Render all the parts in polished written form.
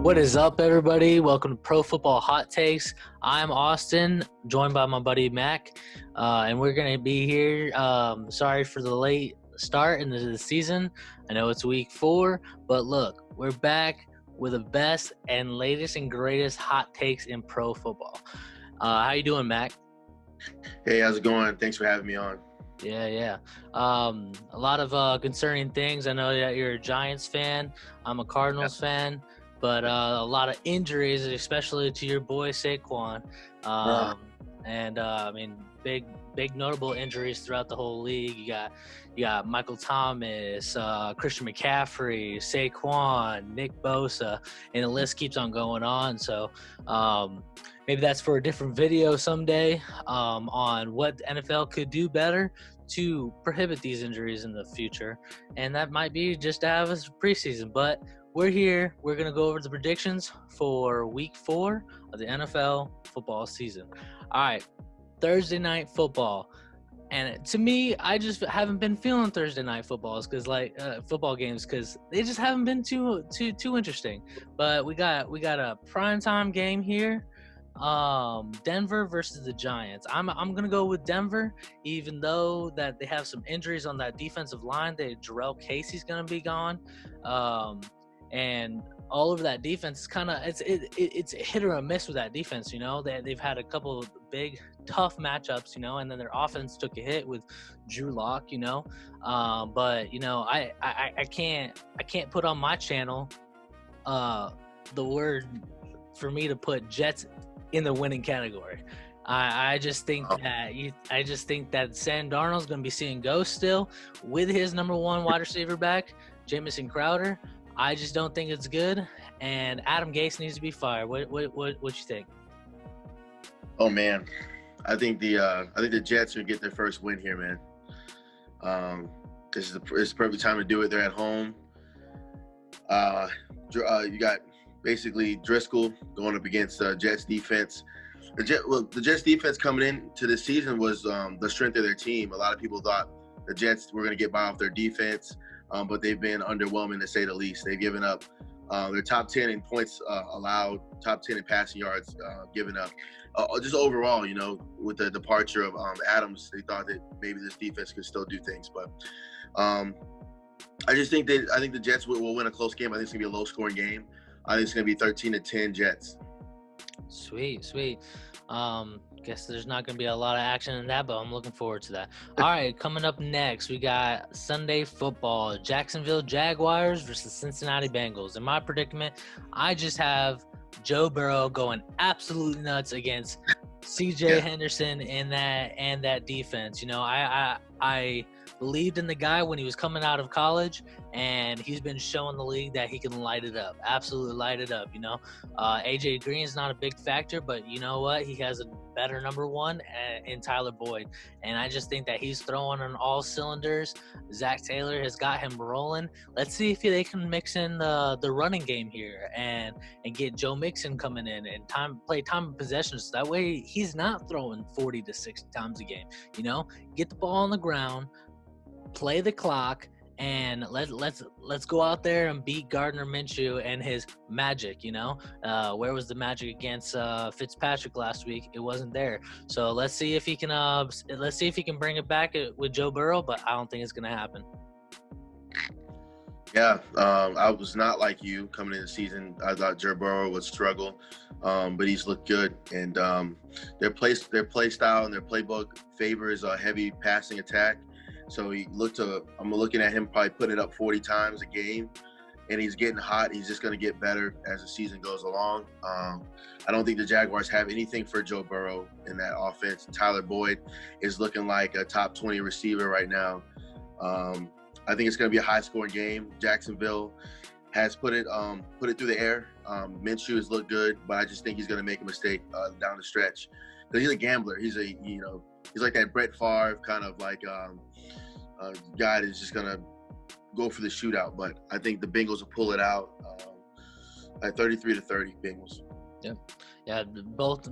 What is up, everybody? Welcome to Pro Football Hot Takes. I'm Austin, joined by my buddy Mac, and we're going to be here. Sorry for the late start into the season. I know it's week 4, but look, we're back with the best and latest and greatest hot takes in pro football. How you doing, Mac? Hey, how's it going? Thanks for having me on. Yeah. A lot of concerning things. I know that you're a Giants fan. I'm a Cardinals fan. But a lot of injuries, especially to your boy Saquon. Big notable injuries throughout the whole league. You got Michael Thomas, Christian McCaffrey, Saquon, Nick Bosa, and the list keeps on going on. So maybe that's for a different video someday on what the NFL could do better to prohibit these injuries in the future. And that might be just to have us preseason. But we're here. We're going to go over the predictions for week 4 of the NFL football season. All right, Thursday night football. And to me, I just haven't been feeling Thursday night football games because they just haven't been too interesting. But we got a primetime game here. Denver versus the Giants. I'm gonna go with Denver, even though that they have some injuries on that defensive line. Jarrell Casey's gonna be gone. And all over that defense is kind of it's a hit or a miss with that defense. You know, they've had a couple of big tough matchups. You know, and then their offense took a hit with Drew Lock. You know, but you know I can't put on my channel the word for me to put Jets in the winning category. I just think that Sam Darnold's going to be seeing ghosts still with his number 1 wide receiver back, Jamison Crowder. I just don't think it's good, and Adam Gase needs to be fired. What you think? Oh man, I think the Jets will get their first win here, man. This is the perfect time to do it. They're at home. You got basically Driscoll going up against Jets defense. The Jets defense coming into this season was the strength of their team. A lot of people thought the Jets were going to get by off their defense. But they've been underwhelming to say the least. They've given up their top 10 in points allowed, top 10 in passing yards given up. Just overall, you know, with the departure of Adams, they thought that maybe this defense could still do things. But I think the Jets will win a close game. I think it's going to be a low-scoring game. I think it's going to be 13-10 Jets. Sweet. Guess there's not going to be a lot of action in that, but I'm looking forward to that. All right, coming up next, we got Sunday football. Jacksonville Jaguars versus Cincinnati Bengals. In my predicament, I just have Joe Burrow going absolutely nuts against CJ Henderson and that defense. You know, I believed in the guy when he was coming out of college, and he's been showing the league that he can light it up, absolutely light it up, you know. AJ Green's not a big factor, but you know what? He has a better number 1 in Tyler Boyd, and I just think that he's throwing on all cylinders. Zach Taylor has got him rolling. Let's see if they can mix in the running game here and get Joe Mixon coming in and play time of possession, so that way he's not throwing 40 to 60 times a game. You know, get the ball on the ground, play the clock, and let's go out there and beat Gardner Minshew and his magic. You know, where was the magic against Fitzpatrick last week? It wasn't there. So let's see if he can bring it back with Joe Burrow, but I don't think it's gonna happen. Yeah, I was not like you coming into the season. I thought Joe Burrow would struggle, but he's looked good. And their play style and their playbook favors a heavy passing attack. So I'm looking at him probably putting it up 40 times a game, and he's getting hot. He's just going to get better as the season goes along. I don't think the Jaguars have anything for Joe Burrow in that offense. Tyler Boyd is looking like a top 20 receiver right now. I think it's going to be a high-scoring game. Jacksonville has put it through the air. Minshew has looked good, but I just think he's going to make a mistake down the stretch. Because he's a gambler. He's like that Brett Favre kind of like guy that's just going to go for the shootout. But I think the Bengals will pull it out at 33-30 Bengals. Yep. Yeah, both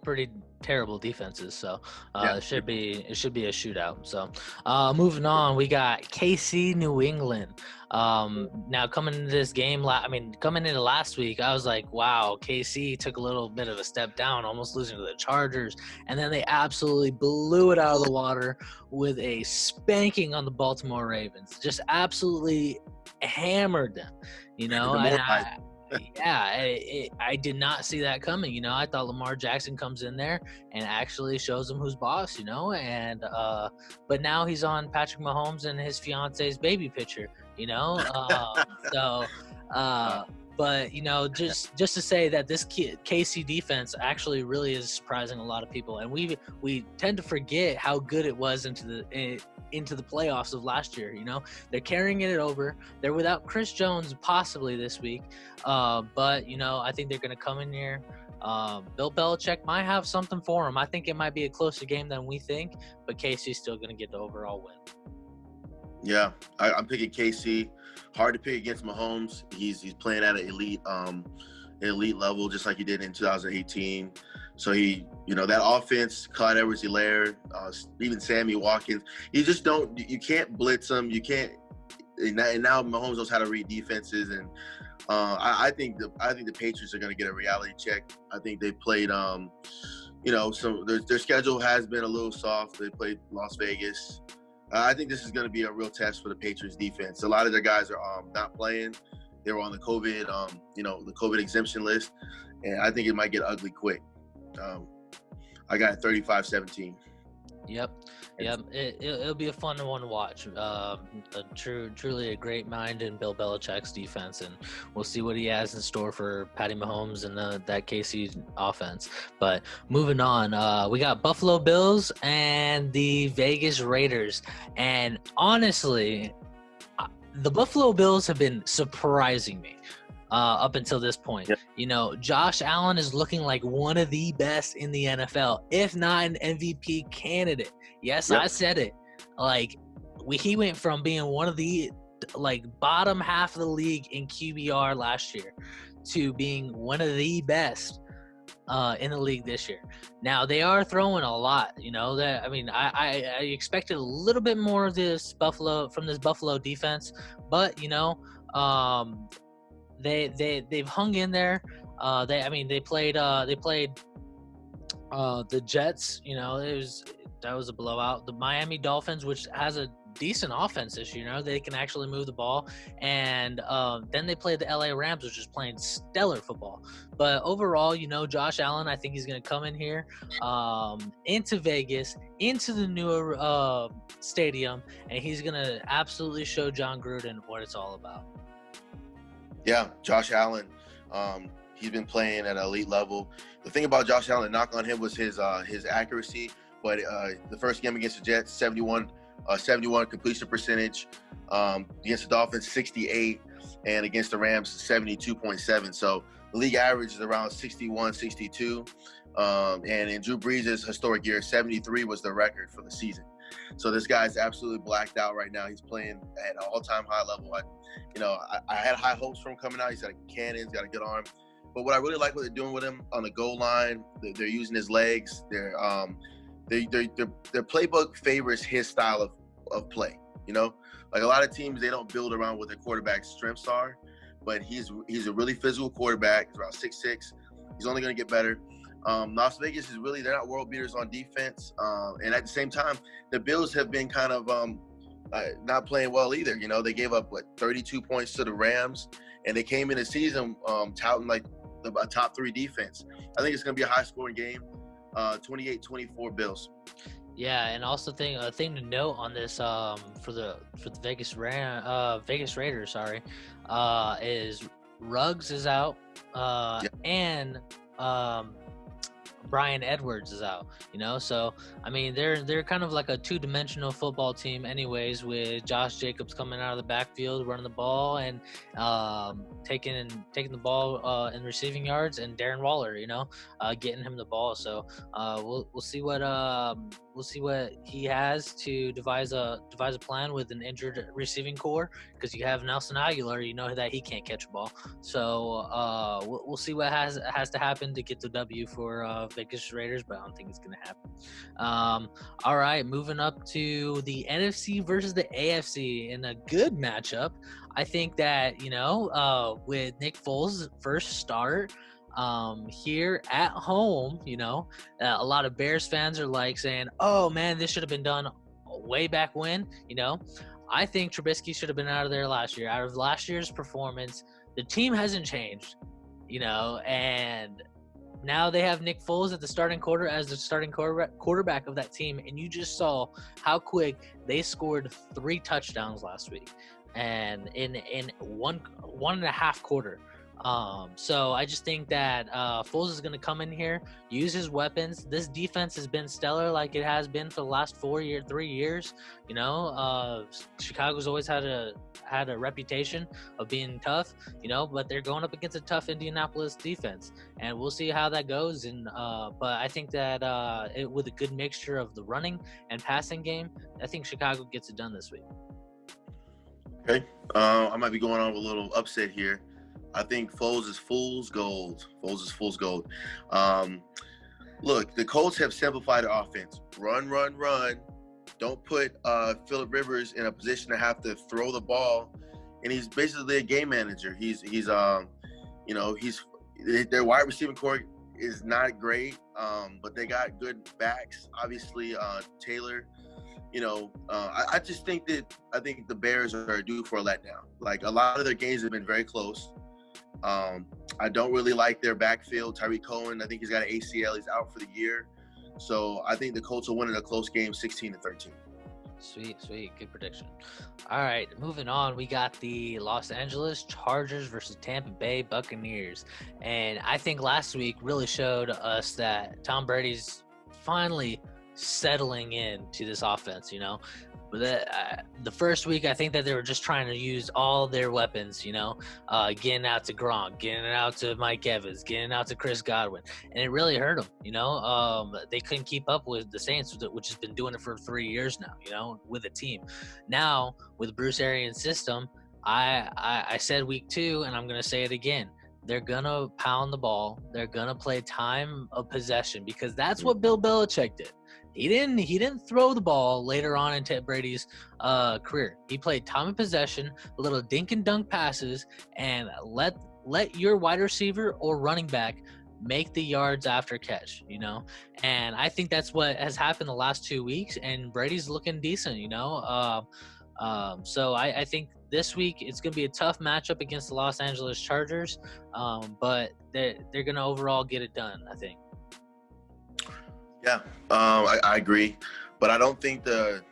pretty terrible defenses. So Yeah. it should be a shootout. So moving on, we got KC New England. Now coming into this game, coming into last week, I was like, wow, KC took a little bit of a step down, almost losing to the Chargers, and then they absolutely blew it out of the water with a spanking on the Baltimore Ravens. Just absolutely hammered them, Demoralized. I did not see that coming. I thought Lamar Jackson comes in there and actually shows them who's boss, and but now he's on Patrick Mahomes and his fiance's baby picture, so but just to say that this KC defense actually really is surprising a lot of people, and we tend to forget how good it was into the playoffs of last year. They're carrying it over. They're without Chris Jones possibly this week, but I think they're going to come in here. Bill Belichick might have something for him. I think it might be a closer game than we think, but KC's still going to get the overall win. Yeah, I'm picking KC. Hard to pick against Mahomes. He's playing at an elite level, just like he did in 2018. So that offense, Clyde Edwards-Helaire, even Sammy Watkins, you can't blitz them. You can't. And now Mahomes knows how to read defenses, and I think the Patriots are going to get a reality check. I think they played, their schedule has been a little soft. They played Las Vegas. I think this is going to be a real test for the Patriots defense. A lot of their guys are not playing. They were on the COVID, the COVID exemption list, and I think it might get ugly quick. I got 35-17. Yep. It'll be a fun one to watch. Truly a great mind in Bill Belichick's defense, and we'll see what he has in store for Patty Mahomes and that KC offense. But moving on, we got Buffalo Bills and the Vegas Raiders, and honestly, the Buffalo Bills have been surprising me. Up until this point. Yep. Josh Allen is looking like one of the best in the NFL, if not an MVP candidate. Yes, yep. I said it. He went from being one of the bottom half of the league in QBR last year to being one of the best in the league this year. Now they are throwing a lot. I expected a little bit more of this Buffalo defense, but they've hung in there. They played the Jets. That was a blowout. The Miami Dolphins, which has a decent offense this year, they can actually move the ball, and then they played the LA Rams, which is playing stellar football. But overall, Josh Allen, I think he's going to come in here into Vegas, into the newer stadium, and he's going to absolutely show John Gruden what it's all about. Yeah, Josh Allen, he's been playing at an elite level. The thing about Josh Allen, knock on him, was his accuracy. But the first game against the Jets, 71 completion percentage. Against the Dolphins, 68. And against the Rams, 72.7. So the league average is around 61, 62. And in Drew Brees' historic year, 73 was the record for the season. So this guy's absolutely blacked out right now. He's playing at an all-time high level. I had high hopes for him coming out. He's got a cannon, he's got a good arm. But what I really like what they're doing with him on the goal line, they're using his legs. Their playbook favors his style of play. Like a lot of teams, they don't build around what their quarterback's strengths are. But he's a really physical quarterback. He's around 6'6". He's only going to get better. Las Vegas they're not world beaters on defense. And at the same time, the Bills have been kind of not playing well either. They gave up 32 points to the Rams, and they came in the season touting a top 3 defense. I think it's going to be a high scoring game, 28-24 Bills. Yeah, and also a thing to note on this for the Vegas Raiders, is Ruggs is out, and Brian Edwards is out, so I mean they're kind of like a two-dimensional football team anyways, with Josh Jacobs coming out of the backfield running the ball and taking the ball in receiving yards, and Darren Waller getting him the ball. So we'll see what he has to devise a plan with an injured receiving core, because you have Nelson Aguilar, that he can't catch a ball. So we'll see what has to happen to get the W for Vegas Raiders, but I don't think it's going to happen. All right, moving up to the NFC versus the AFC in a good matchup. I think that, with Nick Foles' first start here at home, a lot of Bears fans are like saying, oh man, this should have been done way back when. I think Trubisky should have been out of there last year. Out of last year's performance, the team hasn't changed, and now they have Nick Foles at the starting quarterback of that team, and you just saw how quick they scored 3 touchdowns last week, and in one and a half quarter. So I just think that Foles is going to come in here, use his weapons. This defense has been stellar, like it has been for the last 3 years. Chicago's always had a reputation of being tough, but they're going up against a tough Indianapolis defense, and we'll see how that goes. And but I think that with a good mixture of the running and passing game, I think Chicago gets it done this week. Okay, I might be going on with a little upset here. I think Foles is fool's gold. Look, the Colts have simplified their offense. Run. Don't put Phillip Rivers in a position to have to throw the ball, and he's basically a game manager. He's their wide receiving core is not great, but they got good backs. Obviously, Taylor. I just think the Bears are due for a letdown. Like, a lot of their games have been very close. I don't really like their backfield. Tyreek Cohen, I think he's got an ACL. He's out for the year. So I think the Colts will win in a close game, 16-13. Sweet. Good prediction. All right, moving on. We got the Los Angeles Chargers versus Tampa Bay Buccaneers. And I think last week really showed us that Tom Brady's finally settling into this offense, But the first week, I think that they were just trying to use all their weapons, getting out to Gronk, getting out to Mike Evans, getting out to Chris Godwin, and it really hurt them. They couldn't keep up with the Saints, which has been doing it for 3 years now, with a team. Now, with Bruce Arians' system, I said week 2, and I'm going to say it again. They're going to pound the ball. They're going to play time of possession, because that's what Bill Belichick did. He didn't throw the ball later on in Ted Brady's career. He played time of possession, little dink and dunk passes, and let your wide receiver or running back make the yards after catch, And I think that's what has happened the last 2 weeks, and Brady's looking decent, So I think this week it's going to be a tough matchup against the Los Angeles Chargers, but they're going to overall get it done, I think. Yeah, I agree, but I don't think the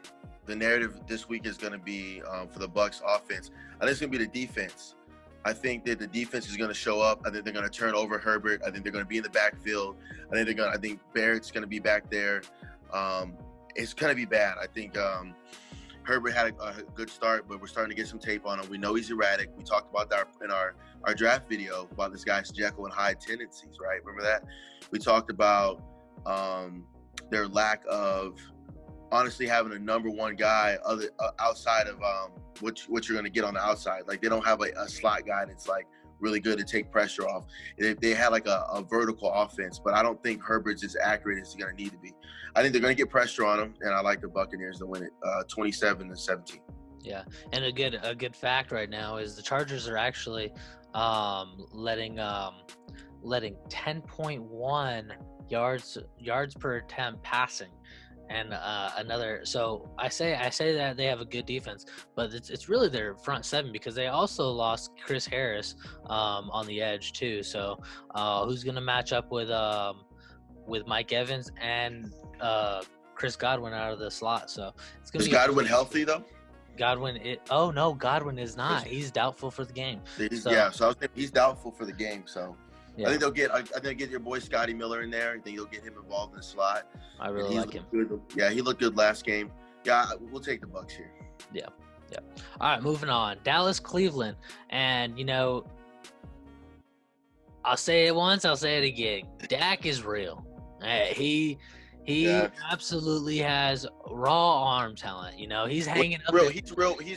narrative this week is going to be for the Bucs offense. I think it's going to be the defense. I think that the defense is going to show up. I think they're going to turn over Herbert. I think they're going to be in the backfield. I think Barrett's going to be back there. It's going to be bad. I think Herbert had a good start, but we're starting to get some tape on him. We know he's erratic. We talked about that in our draft video about this guy's Jekyll and Hyde tendencies, right? Remember that? We talked about their lack of honestly having a number one guy outside of what you're going to get on the outside. Like, they don't have a slot guy that's like really good to take pressure off. They had like a vertical offense, but I don't think Herbert's as accurate as he's going to need to be. I think they're going to get pressure on him, and I like the Buccaneers to win it 27-17. Yeah, and a good fact right now is the Chargers are actually letting 10.1 yards per attempt passing, and another. So I say that they have a good defense, but it's really their front seven, because they also lost Chris Harris on the edge too. So who's gonna match up with Mike Evans and Chris Godwin out of the slot? So it's gonna. Is Godwin healthy though? Godwin is not. He's doubtful for the game. So I was thinking he's doubtful for the game. So I think they'll get your boy Scotty Miller in there. I think you'll get him involved in the slot. I really like him. Good. Yeah, he looked good last game. Yeah, we'll take the Bucs here. Yeah. All right, moving on. Dallas, Cleveland, and I'll say it once, I'll say it again. Dak is real. He absolutely has raw arm talent. He's hanging up. He's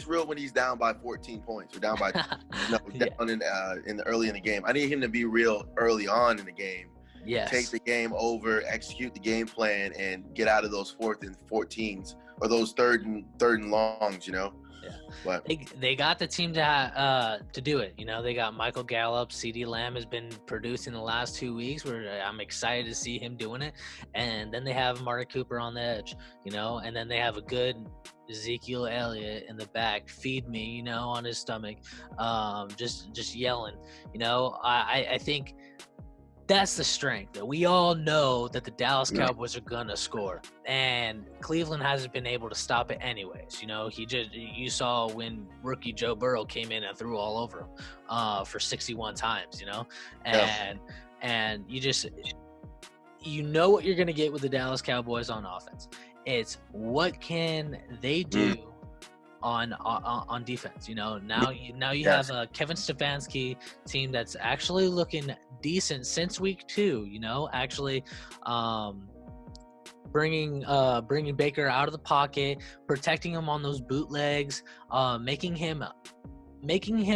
real when he's down by 14 points or down by down in the early in the game. I need him to be real early on in the game. Yes. Take the game over, execute the game plan, and get out of those 4th and 14s or those third and longs. Yeah. But they got the team to do it. They got Michael Gallup. CeeDee Lamb has been producing the last 2 weeks. Where I'm excited to see him doing it. And then they have Amari Cooper on the edge. And then they have a good Ezekiel Elliott in the back. Feed me, on his stomach. Just yelling. I think that's the strength. That we all know that the Dallas Cowboys are gonna score, and Cleveland hasn't been able to stop it anyways. You saw when rookie Joe Burrow came in and threw all over him for 61 times. And you know what you're gonna get with the Dallas Cowboys on offense. It's what can they do on defense. Now you have a Kevin Stefanski team that's actually looking decent since week 2. Actually bringing Baker out of the pocket, protecting him on those bootlegs, making him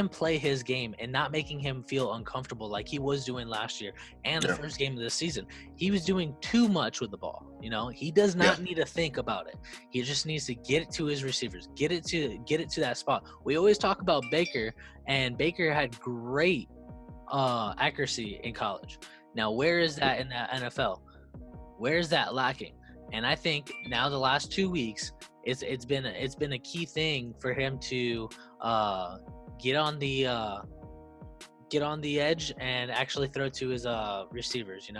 play his game and not making him feel uncomfortable like he was doing last year and the first game of the season. He was doing too much with the ball. He does not need to think about it. He just needs to get it to his receivers, get it to that spot. We always talk about Baker, and Baker had great accuracy in college. Now, where is that in the NFL? Where is that lacking? And I think now the last 2 weeks, it's been a key thing for him to get on the edge and actually throw to his receivers.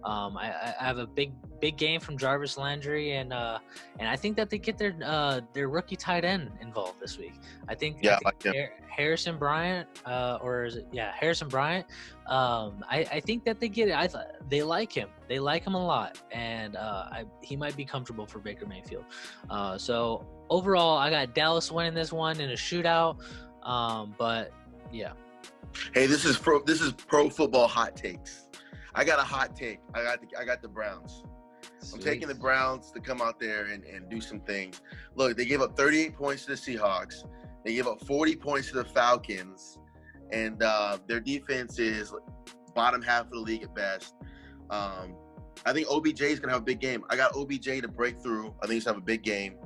I have a big game from Jarvis Landry, and I think that they get their rookie tight end involved this week. I think Harrison Bryant, Harrison Bryant. I think that they get it. They like him. They like him a lot, and he might be comfortable for Baker Mayfield. So overall, I got Dallas winning this one in a shootout. But yeah. Hey, this is pro football hot takes. I got a hot take. I got the Browns. Sweet. I'm taking the Browns to come out there and do some things. Look, they gave up 38 points to the Seahawks. They gave up 40 points to the Falcons, and their defense is bottom half of the league at best. I think OBJ is gonna have a big game. I got OBJ to break through. I think he's gonna have a big game.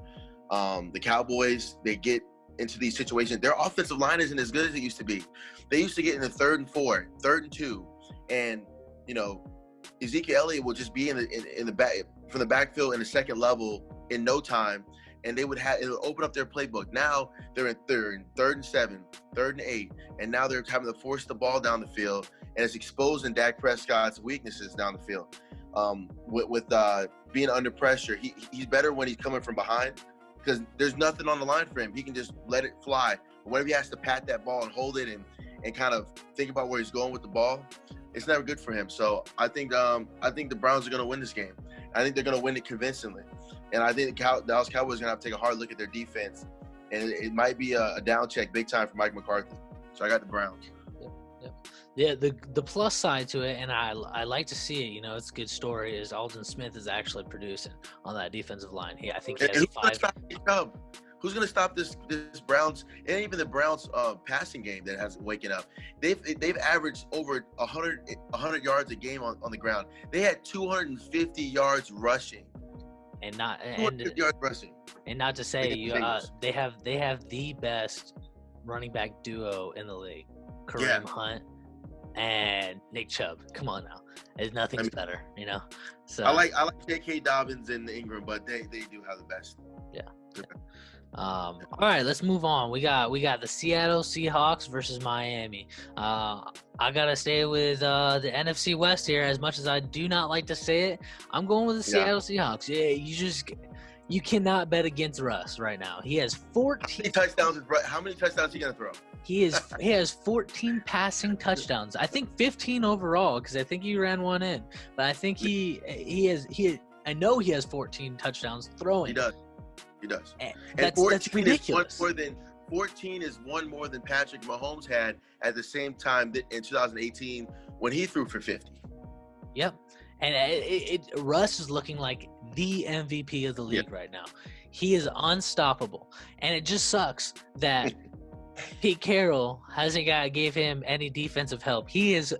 The Cowboys, they get into these situations. Their offensive line isn't as good as it used to be. They used to get in the 3rd and 4, 3rd and 2, and Ezekiel Elliott will just be in the back from the backfield in the second level in no time, and it'll open up their playbook. Now they're in 3rd and 7, 3rd and 8, and now they're having to force the ball down the field, and it's exposing Dak Prescott's weaknesses down the field. With being under pressure, he's better when he's coming from behind, because there's nothing on the line for him. He can just let it fly. But whenever he has to pat that ball and hold it and kind of think about where he's going with the ball, it's never good for him. So I think the Browns are going to win this game. I think they're going to win it convincingly. And I think the Dallas Cowboys are going to have to take a hard look at their defense. And it might be a down check big time for Mike McCarthy. So I got the Browns. Yeah, the plus side to it, and I like to see it. It's a good story. Is Aldon Smith is actually producing on that defensive line. I think he has 5. Who's going to stop this Browns and even the Browns passing game that hasn't waken up? They've averaged over 100 yards a game on the ground. They had 250 yards rushing. And not 250 yards rushing. And not to say they have the best running back duo in the league. Kareem Hunt and Nick Chubb. Come on now. Nothing's better, So I like J.K. Dobbins and Ingram, but they do have the best. Yeah. All right, let's move on. We got the Seattle Seahawks versus Miami. I gotta stay with the NFC West here. As much as I do not like to say it, I'm going with the Seattle Seahawks. Yeah, You cannot bet against Russ right now. He has 14 touchdowns. How many touchdowns is he gonna throw? He has 14 passing touchdowns. I think 15 overall because I think he ran one in. But I think I know he has 14 touchdowns throwing. He does. And that's ridiculous. 14 is one more than Patrick Mahomes had at the same time in 2018 when he threw for 50. Yep. And Russ is looking like the MVP of the league right now. He is unstoppable. And it just sucks that Pete Carroll gave him any defensive help. He is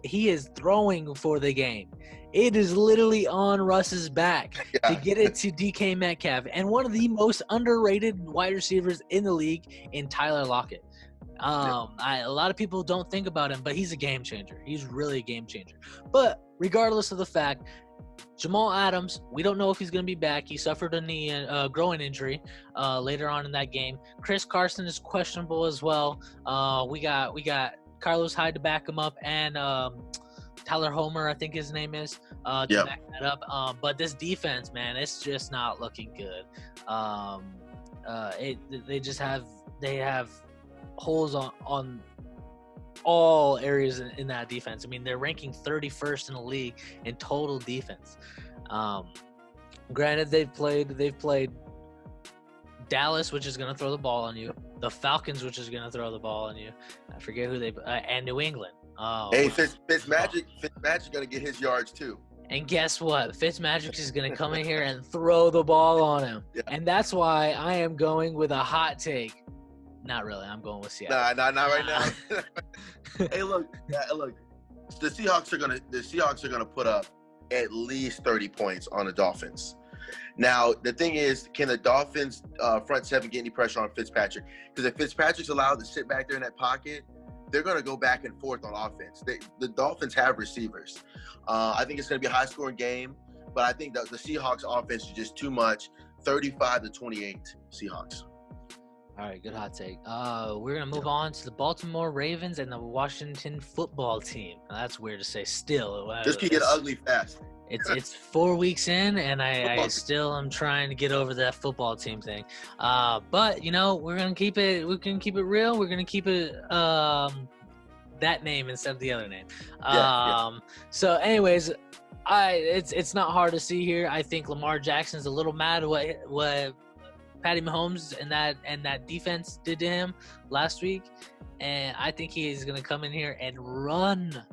throwing for the game. It is literally on Russ's back to get it to DK Metcalf and one of the most underrated wide receivers in the league in Tyler Lockett. A lot of people don't think about him, but he's a game changer. He's really a game changer. But regardless of the fact, Jamal Adams, we don't know if he's going to be back. He suffered a groin injury later on in that game. Chris Carson is questionable as well. We got Carlos Hyde to back him up, and Tyler Homer, I think his name is, to back that up. But this defense, man, it's just not looking good. They have holes on all areas in that defense. I mean, they're ranking 31st in the league in total defense. Granted, they've played Dallas, which is going to throw the ball on you, the Falcons, which is going to throw the ball on you. I forget who and New England. Fitzmagic going to get his yards too. And guess what? Fitzmagic is going to come in here and throw the ball on him. Yeah. And that's why I am going with a hot take. Not really. I'm going with Seattle. Not right now. Hey, look. The Seahawks are gonna put up at least 30 points on the Dolphins. Now, the thing is, can the Dolphins front seven get any pressure on Fitzpatrick? Because if Fitzpatrick's allowed to sit back there in that pocket, they're gonna go back and forth on offense. The Dolphins have receivers. I think it's gonna be a high-scoring game, but I think the Seahawks offense is just too much. 35-28 Seahawks. All right, good hot take. We're going to move on to the Baltimore Ravens and the Washington football team. Now, that's weird to say still. This can get ugly fast. It's 4 weeks in, and I still am trying to get over that football team thing. But, we're going to keep it. We can keep it real. We're going to keep it that name instead of the other name. So, anyways, it's not hard to see here. I think Lamar Jackson's a little mad what Patty Mahomes and that defense did to him last week, and I think he is going to come in here and run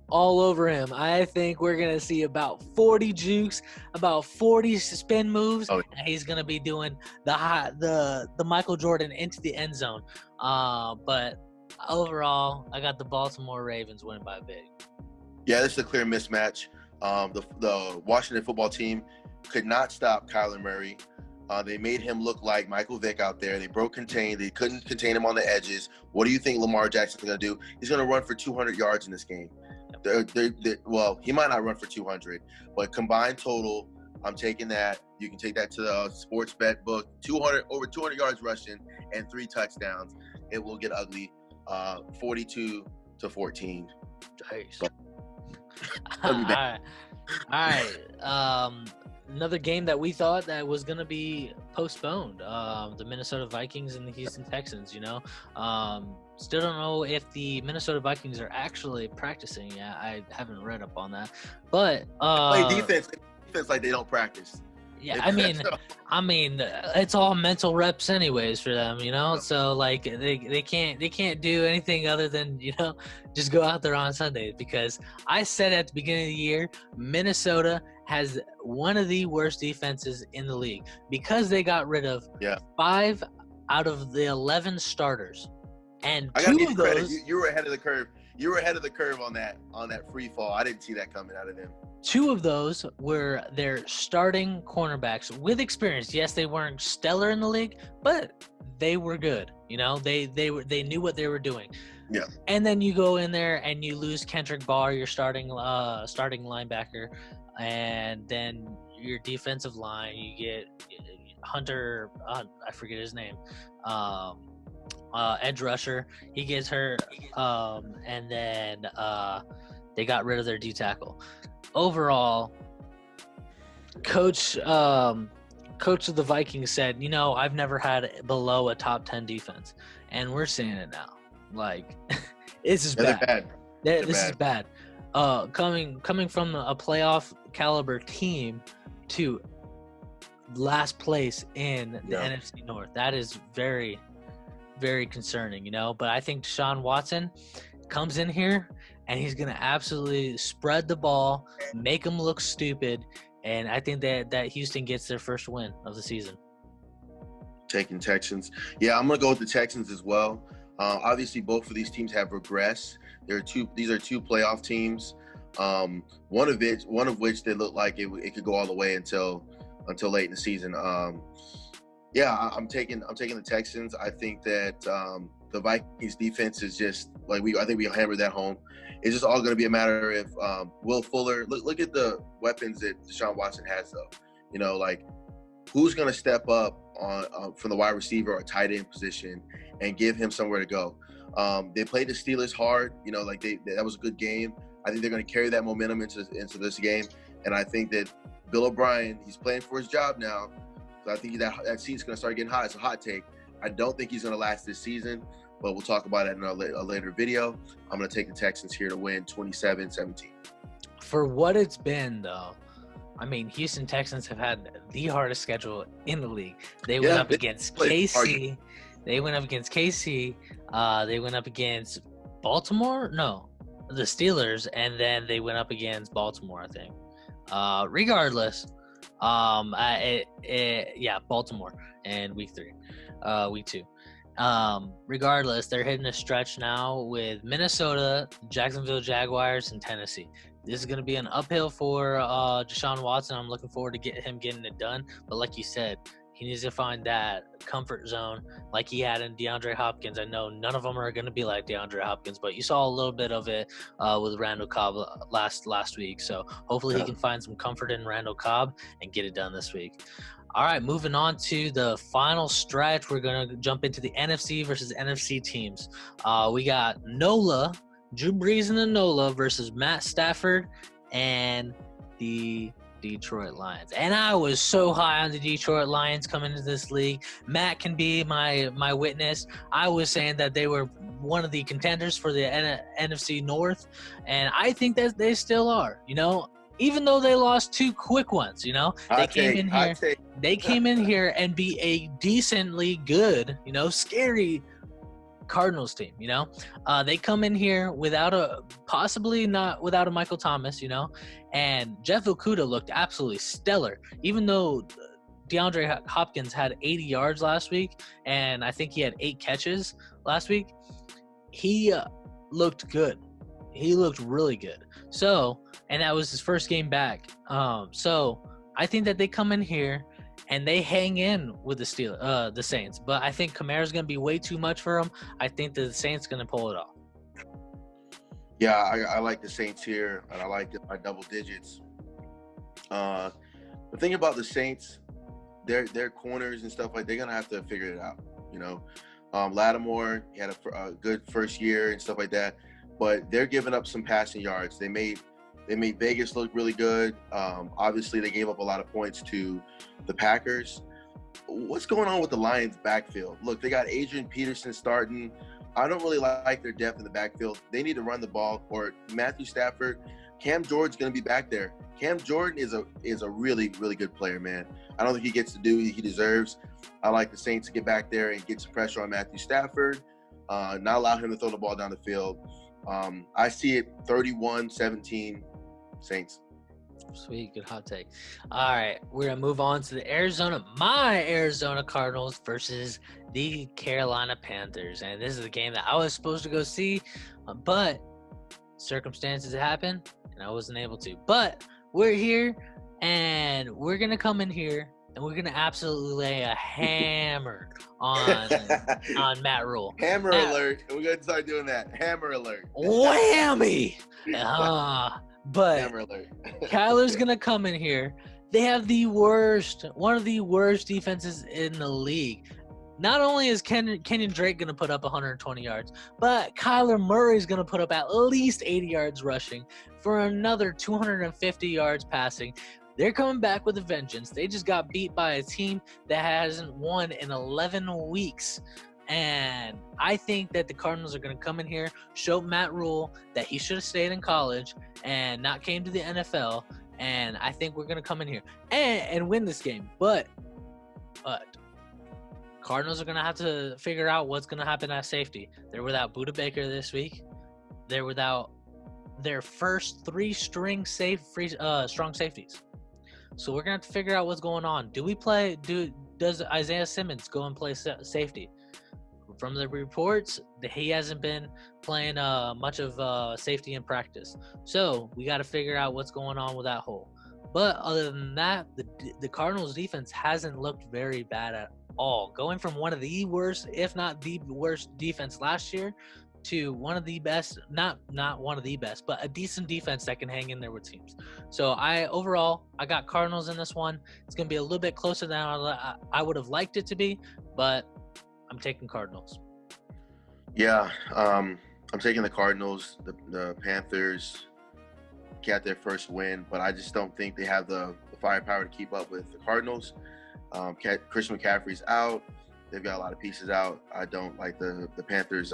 all over him. I think we're going to see about 40 jukes, about 40 spin moves, and he's going to be doing the Michael Jordan into the end zone. But overall, I got the Baltimore Ravens winning by a big. Yeah, this is a clear mismatch. The Washington football team could not stop Kyler Murray. They made him look like Michael Vick out there. They broke contain. They couldn't contain him on the edges. What do you think Lamar Jackson's going to do? He's going to run for 200 yards in this game. Well, he might not run for 200, but combined total, I'm taking that. You can take that to the sports bet book. Over 200 yards rushing and 3 touchdowns. It will get ugly. 42-14. Nice. All right. Another game that we thought that was going to be postponed, the Minnesota Vikings and the Houston Texans, Still don't know if the Minnesota Vikings are actually practicing yet. I haven't read up on that. But play defense like they don't practice. Yeah, I mean, it's all mental reps anyways for them, So like they can't do anything other than just go out there on Sunday, because I said at the beginning of the year Minnesota has one of the worst defenses in the league because they got rid of 5 out of the 11 starters, and I 2 of those you were ahead of the curve. You were ahead of the curve on that free fall. I didn't see that coming out of them. 2 of those were their starting cornerbacks with experience. Yes, they weren't stellar in the league, but they were good. They knew what they were doing. Yeah. And then you go in there and you lose Kendrick Barr, your starting linebacker, and then your defensive line. You get Hunter. I forget his name. Edge rusher. He gets hurt. And then they got rid of their D tackle. Overall, Coach coach of the Vikings said, I've never had below a top 10 defense, and we're seeing it now. Like, this is They're bad. bad. This is bad. Coming from a playoff caliber team to last place in the NFC North, that is very, very concerning, But I think Deshaun Watson comes in here and he's going to absolutely spread the ball, make them look stupid, and I think that Houston gets their first win of the season. Taking Texans. Yeah, I'm going to go with the Texans as well. Obviously, both of these teams have regressed. These are two playoff teams. One of which they look like it could go all the way until late in the season. I'm taking the Texans. I think that the Vikings defense is just I think we hammered that home. It's just all going to be a matter of Will Fuller. Look at the weapons that Deshaun Watson has, though. Who's going to step up on from the wide receiver or tight end position and give him somewhere to go. They played the Steelers hard. That was a good game. I think they're going to carry that momentum into this game, and I think that Bill O'Brien, he's playing for his job now. So I think that seat's going to start getting hot. It's a hot take. I don't think he's going to last this season, but we'll talk about it in a later video. I'm going to take the Texans here to win 27-17. For what it's been, though, I mean, Houston Texans have had the hardest schedule in the league. They went up against KC. They went up against KC. They went up against Baltimore? No, the Steelers, and then they went up against Baltimore, I think. Regardless, Baltimore in week 2. Regardless, they're hitting a stretch now with Minnesota, Jacksonville Jaguars, and Tennessee. This is going to be an uphill for Deshaun Watson. I'm looking forward to him getting it done. But like you said, he needs to find that comfort zone like he had in DeAndre Hopkins. I know none of them are going to be like DeAndre Hopkins, but you saw a little bit of it with Randall Cobb last week. So hopefully he can find some comfort in Randall Cobb and get it done this week. All right, moving on to the final stretch. We're going to jump into the NFC versus NFC teams. We got NOLA, Drew Brees and the NOLA versus Matt Stafford and the Detroit Lions. And I was so high on the Detroit Lions coming into this league. Matt can be my witness. I was saying that they were one of the contenders for the NFC North, and I think that they still are, even though they lost 2 quick ones, they came in here and beat a decently good, scary Cardinals team. They come in here possibly not without a Michael Thomas, and Jeff Okudah looked absolutely stellar, even though DeAndre Hopkins had 80 yards last week, and I think he had 8 catches last week. He looked good. He looked really good. So, and that was his first game back. So I think that they come in here and they hang in with the Saints. But I think Kamara's going to be way too much for them. I think that the Saints going to pull it off. Yeah, I like the Saints here, and I like it by double digits. The thing about the Saints, their corners and stuff, they're going to have to figure it out, Lattimore, he had a good first year and stuff like that, but they're giving up some passing yards. They made Vegas look really good. Obviously, they gave up a lot of points to the Packers. What's going on with the Lions' backfield? Look, they got Adrian Peterson starting. I don't really like their depth in the backfield. They need to run the ball. Or Matthew Stafford, Cam Jordan's going to be back there. Cam Jordan is a really, really good player, man. I don't think he gets to do what he deserves. I like the Saints to get back there and get some pressure on Matthew Stafford, not allow him to throw the ball down the field. I see it 31-17 Saints. Sweet, good hot take. All right, we're going to move on to my Arizona Cardinals versus the Carolina Panthers. And this is a game that I was supposed to go see, but circumstances happened, and I wasn't able to. But we're here, and we're going to come in here, and we're going to absolutely lay a hammer on Matt Rule. Hammer alert. We're going to start doing that. Hammer alert. Whammy! But Hammer alert. Kyler's going to come in here. They have one of the worst defenses in the league. Not only is Kenyon Drake going to put up 120 yards, but Kyler Murray is going to put up at least 80 yards rushing for another 250 yards passing. They're coming back with a vengeance. They just got beat by a team that hasn't won in 11 weeks. And I think that the Cardinals are going to come in here, show Matt Rule that he should have stayed in college and not came to the NFL. And I think we're going to come in here and win this game. But Cardinals are going to have to figure out what's going to happen at safety. They're without Budda Baker this week. They're without their first 3 strong safeties. So we're going to have to figure out what's going on. Does Isaiah Simmons go and play safety? From the reports, he hasn't been playing much of safety in practice. So we got to figure out what's going on with that hole. But other than that, the Cardinals defense hasn't looked very bad at all. Going from one of the worst, if not the worst defense last year to one of the best, not one of the best, but a decent defense that can hang in there with teams. So I got Cardinals in this one. It's going to be a little bit closer than I would have liked it to be, but I'm taking Cardinals. Yeah, I'm taking the Cardinals. The Panthers got their first win, but I just don't think they have the firepower to keep up with the Cardinals. Christian McCaffrey's out. They've got a lot of pieces out. I don't like the Panthers'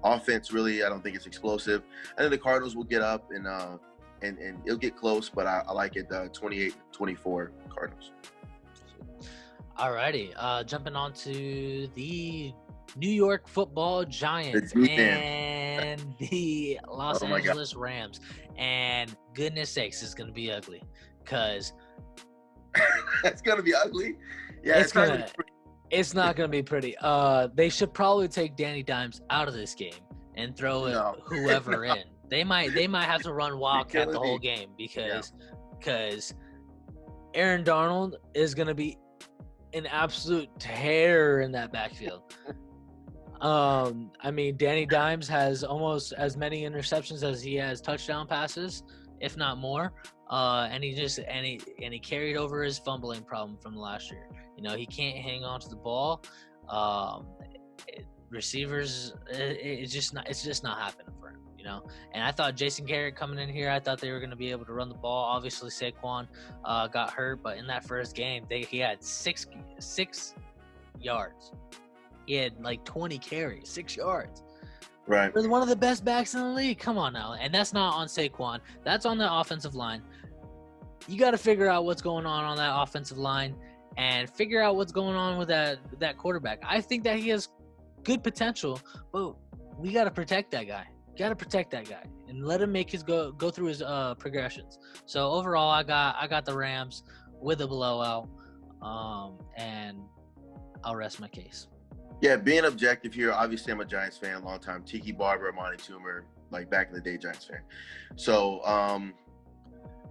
offense, really. I don't think it's explosive. I think the Cardinals will get up and it'll get close, but I like it 28-24 Cardinals. All righty. Jumping on to the New York Football Giants and the Los Angeles Rams. And goodness sakes, it's going to be ugly because it's going to be ugly. Yeah, it's not going to be pretty. They should probably take Danny Dimes out of this game and throw whoever in. They might have to run Wildcat the whole game because Aaron Darnold is going to be an absolute terror in that backfield. I mean, Danny Dimes has almost as many interceptions as he has touchdown passes, if not more. And he carried over his fumbling problem from last year. You know, he can't hang on to the ball. Receivers, it's just not happening for him. You know, and I thought Jason Garrett coming in here, I thought they were going to be able to run the ball. Obviously, Saquon got hurt, but in that first game, he had six yards. He had like 20 carries, 6 yards. Right. They're one of the best backs in the league. Come on now. And that's not on Saquon. That's on the offensive line. You got to figure out what's going on that offensive line and figure out what's going on with that quarterback. I think that he has good potential, but we got to protect that guy. Got to protect that guy and let him make his go through his progressions. So overall, I got the Rams with a blowout, and I'll rest my case. Yeah, being objective here, obviously I'm a Giants fan, long time. Tiki Barber, Amani Toomer, like back in the day, Giants fan. So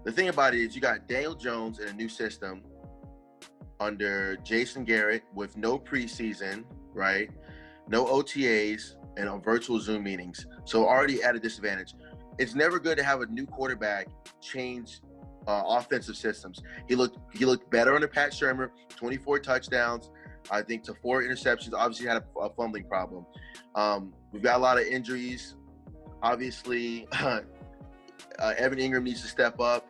the thing about it is you got Daniel Jones in a new system under Jason Garrett with no preseason, right? No OTAs and on virtual Zoom meetings. So already at a disadvantage. It's never good to have a new quarterback change offensive systems. He looked better under Pat Shurmur, 24 touchdowns. I think to 4 interceptions. Obviously had a fumbling problem. We've got a lot of injuries. Obviously, Evan Ingram needs to step up.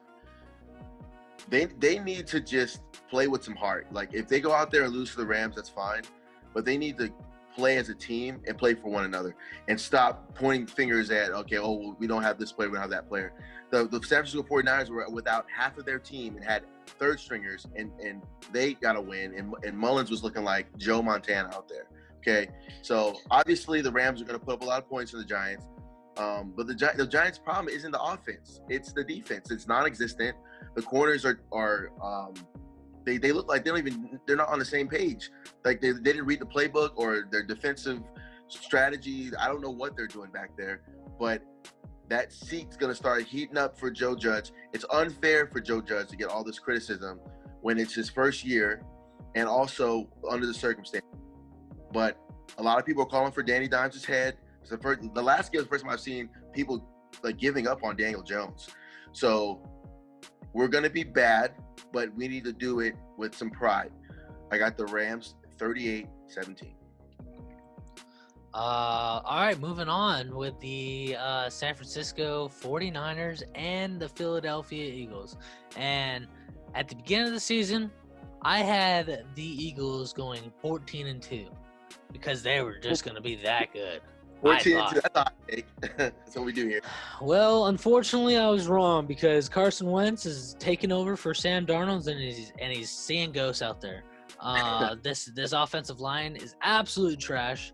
They need to just play with some heart. Like if they go out there and lose to the Rams, that's fine. But they need to play as a team and play for one another and stop pointing fingers at, okay, well, we don't have this player, we don't have that player. The San Francisco 49ers were without half of their team and had third stringers, and they got a win, and Mullins was looking like Joe Montana out there. Okay, so obviously the Rams are going to put up a lot of points for the Giants, but the Giants' problem isn't the offense; it's the defense. It's non-existent. The corners are they look like they're not on the same page. Like they didn't read the playbook or their defensive strategy. I don't know what they're doing back there, but that seat's going to start heating up for Joe Judge. It's unfair for Joe Judge to get all this criticism when it's his first year and also under the circumstance. But a lot of people are calling for Danny Dimes' head. The last game was the first time I've seen people like giving up on Daniel Jones. So we're going to be bad, but we need to do it with some pride. I got the Rams 38-17. All right, moving on with the San Francisco 49ers and the Philadelphia Eagles. And At the beginning of the season, I had the Eagles going 14-2 because they were just going to be that good. 14-2, that's a hot take. That's what we do here. Well, unfortunately, I was wrong because Carson Wentz is taking over for Sam Darnold, and he's seeing ghosts out there. This offensive line is absolute trash.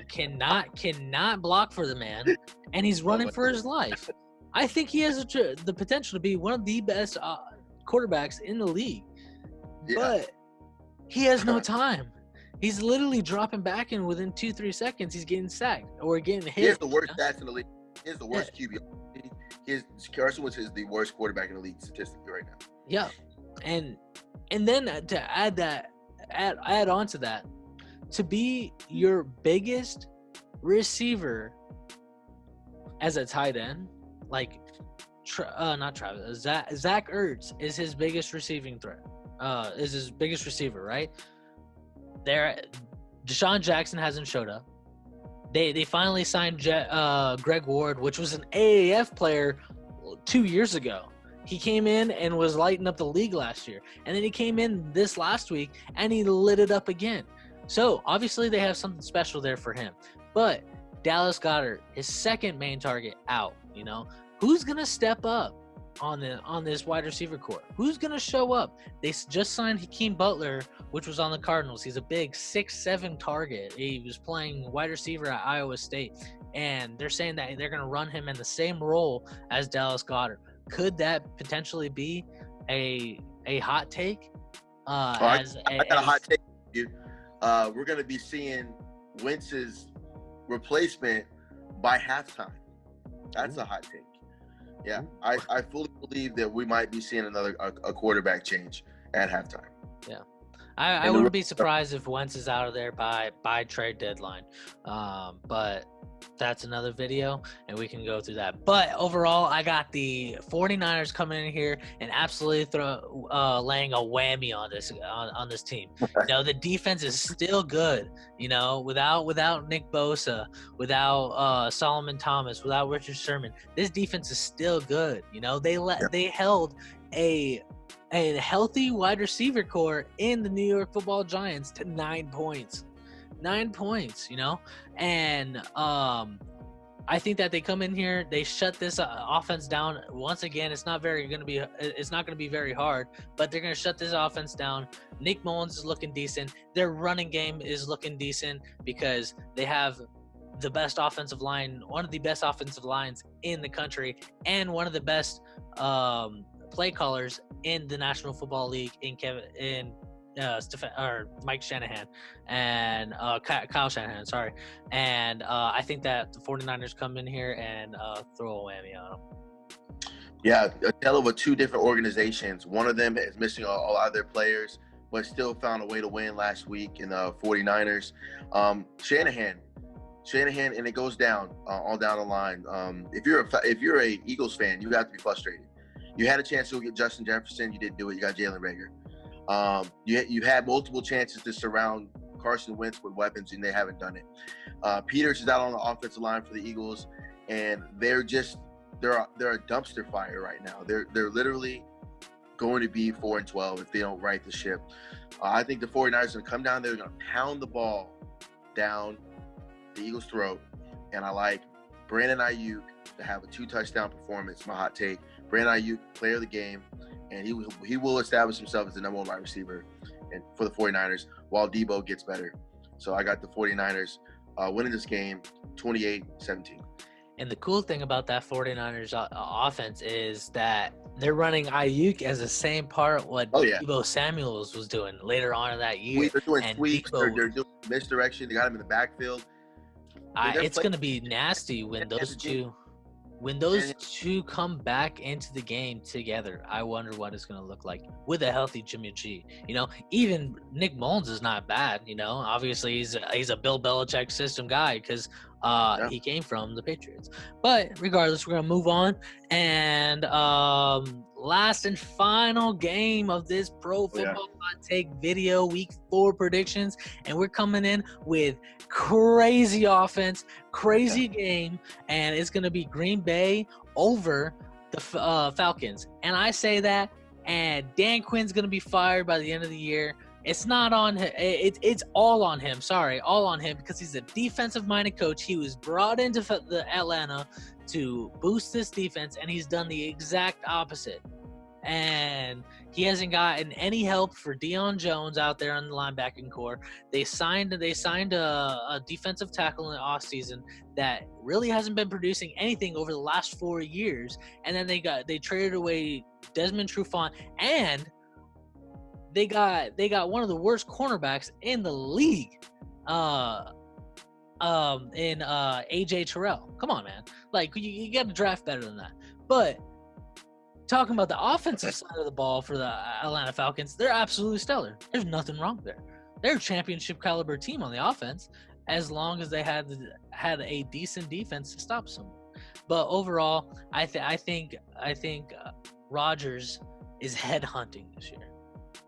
Cannot block for the man, and he's running for his life. I think he has the potential to be one of the best quarterbacks in the league, but he has no time. He's literally dropping back, and within 2-3 seconds, he's getting sacked or getting hit. He has the worst stats in the league. He has the worst QB. Carson Wentz is the worst quarterback in the league statistically right now. Yeah, and then to add on to that, to be your biggest receiver as a tight end, like not Travis, Zach Ertz is his biggest receiving threat. Is his biggest receiver, right? Deshaun Jackson hasn't showed up. They finally signed Greg Ward, which was an AAF player 2 years ago. He came in and was lighting up the league last year. And then he came in this last week and he lit it up again. So obviously they have something special there for him. But Dallas Goedert, his second main target, out. Who's gonna step up on this wide receiver core? Who's gonna show up? They just signed Hakeem Butler, which was on the Cardinals. He's a big 6'7" target. He was playing wide receiver at Iowa State, and they're saying that they're gonna run him in the same role as Dallas Goedert. Could that potentially be a hot take? I got a hot take for you. We're gonna be seeing Wentz's replacement by halftime. That's a hot take. Yeah, I fully believe that we might be seeing a quarterback change at halftime. Yeah, I wouldn't be surprised if Wentz is out of there by trade deadline. But that's another video, and we can go through that. But overall, I got the 49ers coming in here and absolutely laying a whammy on this team. The defense is still good. Without Nick Bosa, without Solomon Thomas, without Richard Sherman, this defense is still good. They held a healthy wide receiver core in the New York Football Giants to 9 points. 9 points, and I think that they come in here, they shut this offense down. Once again, it's not going to be very hard, but they're going to shut this offense down. Nick Mullins is looking decent. Their running game is looking decent because they have the best offensive line, one of the best offensive lines in the country, and one of the best play callers in the National Football League Mike Shanahan and Kyle Shanahan, sorry. And I think that the 49ers come in here and throw a whammy on them. Yeah, a tale of two different organizations. One of them is missing a lot of their players, but still found a way to win last week in the 49ers. Shanahan, and it goes down all down the line. If you're a Eagles fan, you have to be frustrated. You had a chance to get Justin Jefferson, you didn't do it. You got Jalen Reagor. You had multiple chances to surround Carson Wentz with weapons, and they haven't done it. Peters is out on the offensive line for the Eagles, and they're a dumpster fire right now. They're literally going to be 4-12 if they don't right the ship. I think the 49ers are going to come down there, they're going to pound the ball down the Eagles' throat, and I like Brandon Ayuk to have a 2-touchdown performance. My hot take: Brandon Ayuk, player of the game. And he will establish himself as the number one wide receiver and for the 49ers while Debo gets better. So I got the 49ers winning this game 28-17. And the cool thing about that 49ers offense is that they're running Ayuk as the same part what Debo Samuels was doing later on in that year. They're doing sweeps. They're doing misdirection. They got him in the backfield. It's going to be nasty when those two When those two come back into the game together, I wonder what it's going to look like with a healthy Jimmy G. You know, even Nick Mullins is not bad. You know, obviously he's a Bill Belichick system guy because he came from the Patriots. But regardless, we're going to move on. And last and final game of this Pro Football Hot Take video, Week 4 predictions. And we're coming in with crazy offense, crazy game, and it's going to be Green Bay over the Falcons. And I say that, and Dan Quinn's going to be fired by the end of the year. It's not on him. It's all on him. Sorry, all on him because he's a defensive-minded coach. He was brought into the Atlanta to boost this defense, and he's done the exact opposite. And he hasn't gotten any help for Deion Jones out there on the linebacking core. They signed a defensive tackle in the offseason that really hasn't been producing anything over the last 4 years. And then they traded away Desmond Trufant, and they got one of the worst cornerbacks in the league. In AJ Terrell. Come on, man. Like you got to draft better than that. But talking about the offensive side of the ball for the Atlanta Falcons, they're absolutely stellar. There's nothing wrong there. They're a championship caliber team on the offense, as long as they had a decent defense to stop someone. But overall, I think Rodgers is headhunting this year.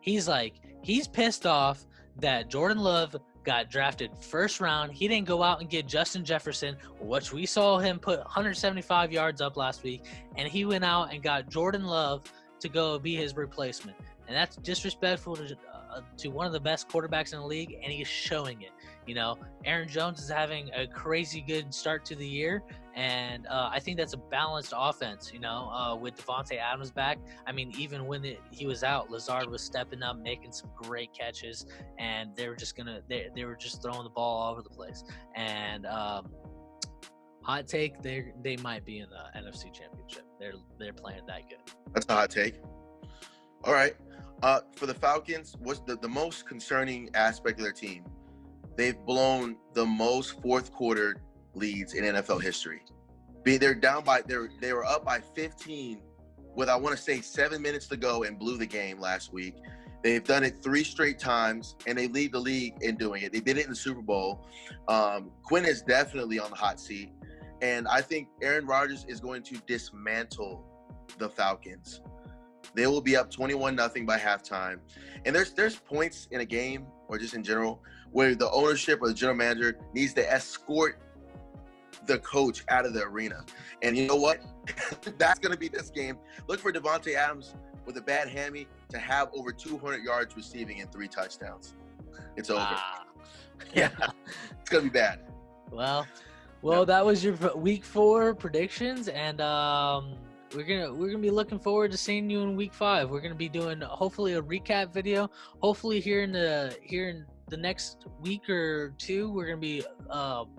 He's pissed off that Jordan Love got drafted first round. He didn't go out and get Justin Jefferson, which we saw him put 175 yards up last week, and he went out and got Jordan Love to go be his replacement. And that's disrespectful to one of the best quarterbacks in the league, and he's showing it. You know, Aaron Jones is having a crazy good start to the year, and I think that's a balanced offense, you know, with Devontae Adams back. I mean, even when he was out, Lazard was stepping up, making some great catches, and they were just throwing the ball all over the place. And hot take, they might be in the NFC Championship. They're playing that good. That's a hot take. All right. For the Falcons, what's the most concerning aspect of their team? They've blown the most fourth quarter leads in NFL history. They're down by they were up by 15 with, I want to say, 7 minutes to go and blew the game last week. They've done it 3 straight times, and they lead the league in doing it. They did it in the Super Bowl. Quinn is definitely on the hot seat, and I think Aaron Rodgers is going to dismantle the Falcons. They will be up 21-0 by halftime. And there's points in a game, or just in general, where the ownership or the general manager needs to escort the coach out of the arena. And you know what? That's going to be this game. Look for Devontae Adams with a bad hammy to have over 200 yards receiving and 3 touchdowns. It's over. Yeah. It's going to be bad. Well, that was your week 4 predictions, and we're gonna be looking forward to seeing you in week 5. We're gonna be doing hopefully a recap video. Hopefully here in the next week or 2, we're gonna be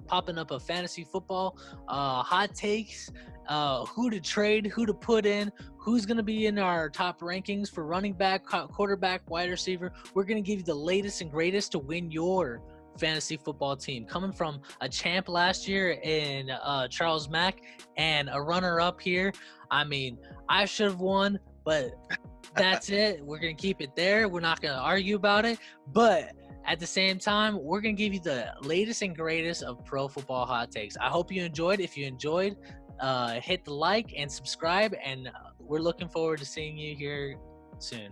popping up a fantasy football hot takes, who to trade, who to put in, who's gonna be in our top rankings for running back, quarterback, wide receiver. We're gonna give you the latest and greatest to win your fantasy football team, coming from a champ last year in Charles Mack and a runner-up here. I mean, I should have won, but that's it. We're going to keep it there. We're not going to argue about it. But at the same time, we're going to give you the latest and greatest of pro football hot takes. I hope you enjoyed. If you enjoyed, hit the like and subscribe. And we're looking forward to seeing you here soon.